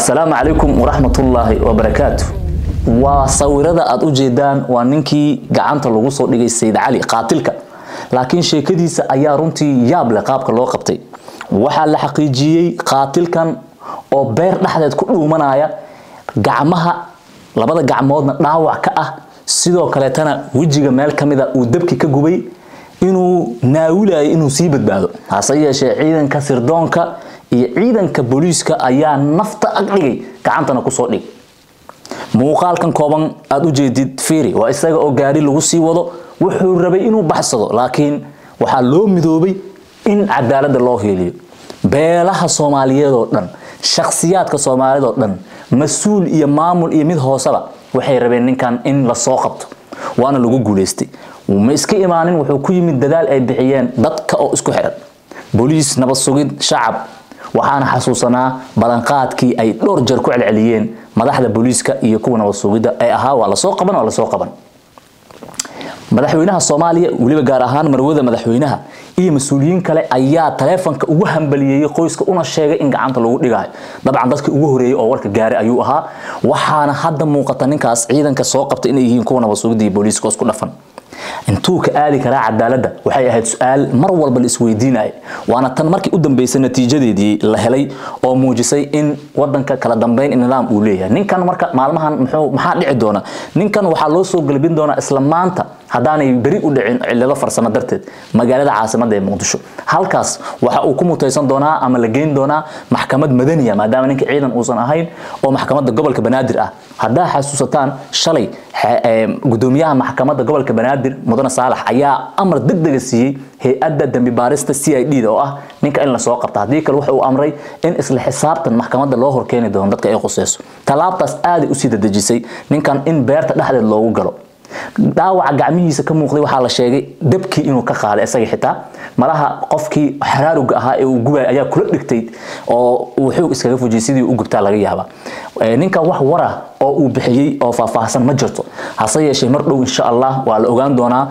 السلام عليكم ورحمة الله وبركاته. وصورة أدوجدان وننكي جعنت الوصول لجي السيد علي قاتلك، لكن شيكدي سأيارنتي ياب لقابك الله قبتي وحال حقيقي قاتل كان أو بير لحد كل منايا جعمها لبدا جعمودنا ناوع كأه سيدو كلاتنا وجه جمال كمذا ودبكي كجوبي إنه ناولا إنه سيبت بعده هصيا شيء عيدا كسردونك عيدا كبوليسك أيا نفط أقلي كعنتنا كصولي موقال كان كوبان أدو جديد فيري وإستاج أو جاري لوسي وضو وحور ربي إنه بحصده لكن وحلوم مذوبي إن عدالة الله هيلي بيلها الصومالية دولن شخصيات كصومالية دولن مسؤول يمامل يمد هو سبا وحي ربي إن كان إن للساقط وأنا لوجو جولستي ومسكي إيمانين وحكومي من الدلال أي بحيان ضدك أو إسكو حرب بوليس نبصوجين شعب وحنا حسوسنا بلنقاتكي أي لورجر كوع العليين مدحدا بوليسكا يكون نبصوجيدا أي أها ولا سوقبا ولا سوقبا مدحوينها الصومالية وليبا gaar ahaan marwada madaxweynaha iyo mas'uuliyiin kale ayaa taleefanka ugu hambaliyay qoyska una sheegay in gacanta lagu dhigayo dabcan dadkii ugu horeeyay oo warka gaaray ayuu ahaa waxaana hadda muuqata ninkaas ciidanka soo qabtay inay yihiin kuwa nabadsuugida booliiska isku dhafan intuu ka aadi kara cadaaladda waxay ahayd su'aal mar walba la isweydiinay waana tan markii u dambeysay natiijadeedii la helay oo muujisay in wadanka kala dambeyn in nidaam uu leeyahay ninkan marka maalmahan maxaa dhici doona ninkan waxa loo soo galbin doona isla maanta hadaanay bari u dhicin cilado farsamo darteed magaalada caasimadda ee Muqdisho halkaas waxa uu ku mutaysan doonaa ama la geyn doonaa maxkamad madaniya maadaama ninka ciidan uusan ahayn oo maxkamadda gobolka Banaadir ah hadaa xasuusataan shalay gudoomiyaha maxkamadda gobolka Banaadir mudane Saalax ayaa amar degdeg siiyay hay'adda dambi baarista CID oo ah ninka in la soo qabto hadii kale waxa uu amray in isla xisaabtan maxkamadda loo horkeeni doono dadka ay qosayso talaabtaas aad u sii dadajisay ninkan in beerta dhexdeed loogu galo daawaca gacmihiisa ka muuqday waxa la sheegay dabkii inuu ka qaaday isaga xitaa malaha qofkii xaraaruga ahaa ee uu gubay ayaa kula dhigtay oo uu xoog iskaga fujiyay sidii uu gubtaa laga yaaba ninka wax wara oo uu bixiyay oo faahfaahsan ma jirto hase yeeshee mar dhow insha Allah waa la ogaan doonaa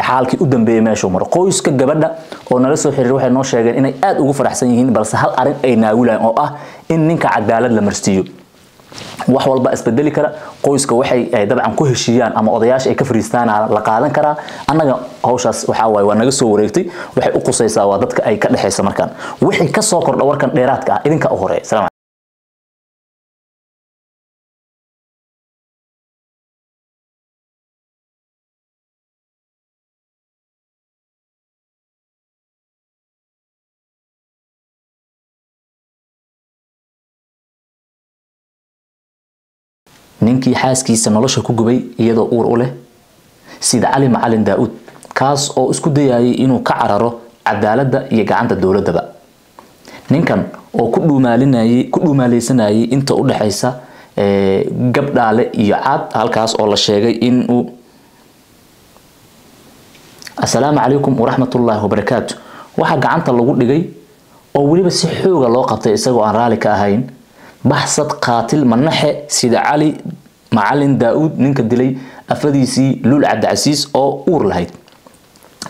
xaalkii u dambeeyay meesha mar qoyska gabadha oo nala soo xiriir waxay noo sheegeen inay aad ugu faraxsan yihiin balse hal arin ay naawilaan oo ah in ninka cadaalad la marsiiyo wax walba isbedeli kara qoyska waxay dabcan ku heshiiyaan ama odayaasha ay ka fariistaan la qaadan kara anaga hawshaas waxa way waa naga soo wareegtay waxay u qusaysaa waa dadka ay ka dhaxaysa markaan wixii ka soo kordha warkan dheeraadka ah idinka u horeey salaam ninkii xaaskiisa nolosha ku gubay iyadoo uur u leh sida Ali Macalin Daawud kaas oo isku dayay inuu ka cararo cadaaladda iyo gacanta dawladda ninkan oo ku dhuumaaleysanayay inta u dhaxaysa gabdhaale iyo caad halkaas oo la sheegay in uu Assalaamu calaykum waraxmatullaahi wabarakaatuh waxa gacanta lagu dhigay oo waliba si xoog loo qabtay isagoo aan raali ka ahayn بحثت قاتل منحة سيد علي معلن داود نينك دلي أفديسي لول عبد العزيز أو أور لهيد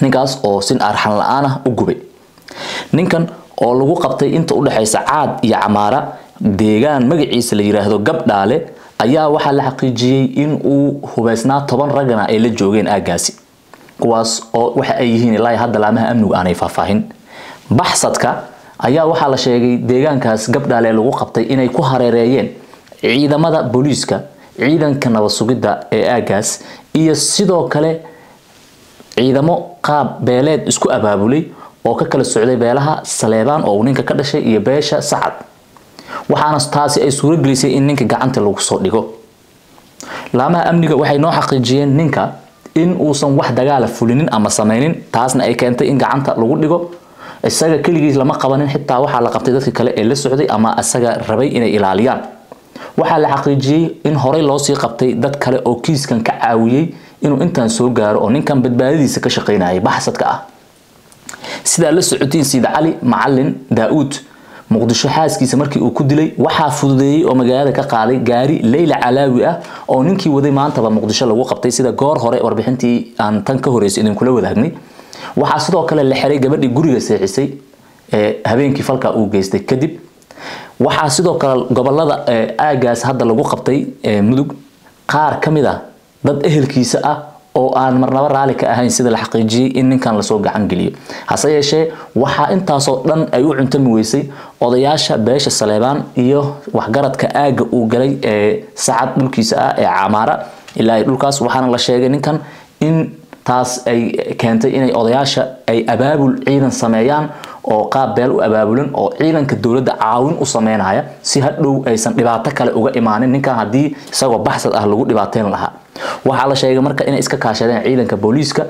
نينكاس أو سن أرحن لآنه أقبي نينكن أو لغو قبطي انت أولا حي سعاد يا عمارة ديغان مقعيس اللي يراهدو قبط دالي أيا وحا لحقيجي إن هو بيسنا طبان رقنا إلي جوغين آقاسي كواس أو وحا أيهين الله يهد لامها أمنو آني فافاهين بحثتك ayaa waxa la sheegay deegaankaas gabdhaale lagu qabtay inay ku hareereeyeen ciidamada booliiska ciidanka nabadsuugida ee aagaas iyo sidoo kale ciidamo qaab beeleed isku abaabulay oo ka kala socday beelaha Saleebaan oo ninka ka dhashay iyo beesha Sacad waxaana taasi ay suuro gelisay in ninka gacanta lagu soo dhigo laamaha amniga waxay noo xaqiijiyeen ninka in uusan wax dagaal fulinin ama sameeynin taasna ay keentay in gacanta lagu dhigo isaga kaligiis lama qabanin xitaa waxa la qabtay dadka kale ee la socday ama asaga rabay inay ilaaliyaan waxa la xaqiijiyay in horey loo sii qabtay dad kale oo kiiskan ka caawiyay inuu intaan soo gaaro oo ninkan badbaadadiisa ka shaqeynayay baxsadka ah sida la socotiin sida Ali Macalin Daawud Muqdisho xaaskiisa markii uu ku dilay waxa fududeeyay oo magaalada ka qaaday gaari Leyla Calaawi ah oo ninkii waday maanta Muqdisho lagu qabtay sida goor hore warbixintii aan tan ka horeysay idin kula wadaagnay waxa sidoo kale la xiray gabadhii guriga seexisay habeenkii falka uu geystay kadib waxaa sidoo kale gobolada aagaas hadda lagu qabtay mudug qaar kamid ah dad ehelkiisa ah oo aan marnaba raali ka ahayn sida la xaqiijiyay in ninkan la soo gacan geliyo hase yeeshee waxa intaas oo dhan ay u cuntami weysay odayaasha beesha Saleebaan iyo waxgaradka aaga uu galay sacad dhulkiisa ah ee Camaara ilaa dhulkaas waxaana la sheegay ninkan in taas ay keentay inay odayaasha ay abaabul ciidan sameeyaan oo qaab beel u abaabulan oo ciidanka dawladda caawin u sameynaya si hadhow aysan dhibaato kale uga imaanin ninkan hadii isagoo baxsad ah lagu dhibaateyn lahaa waxa la sheegay marka inay iska kaashadeen ciidanka booliiska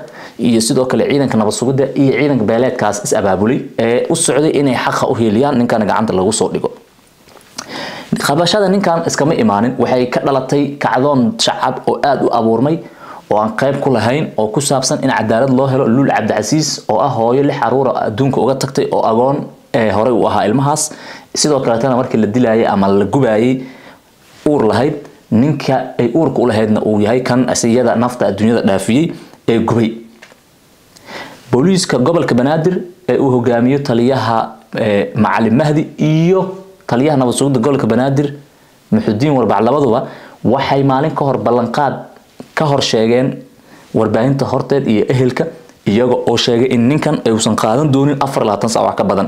iyo sidoo kale ciidanka nabad sugidda iyo ciidanka beeleedkaas is abaabulay ee u socday inay xaq u heeliyaan ninkan gacanta lagu soo dhigo qabashada ninkan iskama imaanin waxay ka dhalatay kacdoon shacab oo aad u abuurmay oo aan qayb ku lahayn oo ku saabsan in cadaalad loo helo Luul Cabdicasiis oo ah hooyo 6 caruur adduunka uga tagtay oo agoon hore u ahaa ilmahaas sidoo kale tan markii la dilaayay ama la gubaayay uur lahayd ninka ay uurku u lahaydna uu yahay kan asiyada nafta adduunyada dhaafiyay ee gubay booliiska gobolka Banaadir ee uu hogaamiyo taliyaha Macalin Mahdi iyo taliyaha nabad sugidda gobolka Banaadir Muxudiin Warbac labaduba waxay maalin ka hor ballanqaad ka hor sheegeen warbaahinta horteed iyo ehelka iyaga oo sheegay in ninkan aysan qaadan doonin 24 saac wax ka badan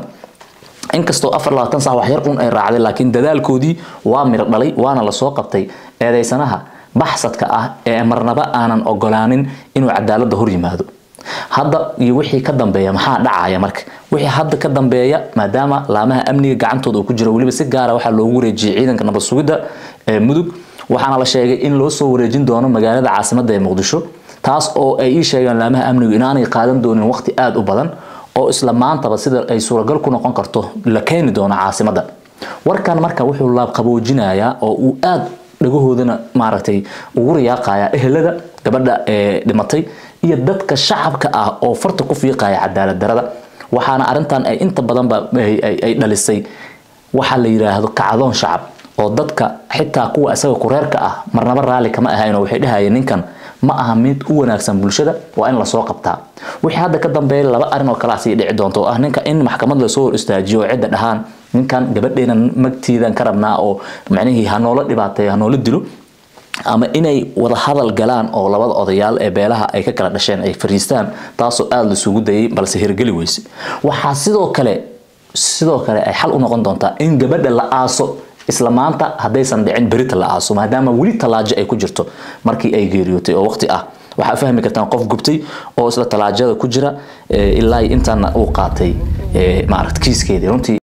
inkastoo 24 saac wax yar ay raacday laakiin dadaalkoodii waa mir dhalay waana la soo qabtay eedeysanaha baxsadka ah ee marnaba aanan ogolaanin inuu cadaalad hor yimaado hadda iyo wixii ka dambeeya maxaa dhacaya marka wixii hadda ka dambeeya maadaama laamaha amniga gacantooda uu ku jiro waliba si gaar ah waxa loogu wareejiyay ciidanka nabad sugidda ee mudug waxaana la sheegay in loo soo wareejin doono magaalada caasimadda ee Muqdisho taas oo ay sheegaan laamaha amnigu inaanay qaadan doonin waqti aad u badan oo isla maantaba sida ay suuragal ku noqon karto la keeni doono caasimadda warkan marka wuxuu laab qaboojinayaa oo uu aad dhagohoodana maaragtay ugu riyaaqaya ehelada gabadha dhimatay iyo dadka shacabka ah oo farta ku fiiqaya cadaalad darada waxaana arintan ay inta badan ay dhalisay waxa la yiraahdo kacdoon shacab oo dadka xitaa kuwa asaga kureerka ah marnaba raali kama ahayn oo waxay dhahayeen ninkan ma aha mid u wanaagsan bulshada waa in la soo qabtaa wixii hadda ka dambeeyay laba arin oo kala sii dhici doonto ah ninka in maxkamad la soo istaajiyo cid dhahaan ninkan gabadheena magtiidan ka rabnaa oo macnaheedu hanoola dhibaatay hanoola dilo ama inay wada hadal galaan oo labada odayaal ee beelaha ay ka kala dhasheen ay fariistaan taasoo aad la sugu dayay balse hirgeli weysay waxa sidoo kale ay xal u noqon doontaa in gabadha la aaso isla maanta hadaysan dhicin berita la aaso maadaama wali talaajo ay ku jirto markii ay geeriyootay oo waqti ah waxa fahmi kartaan qof gubtay oo isla talaajada ku jira ilaa intaan uu qaatay maaragtay kiiskeedii runtii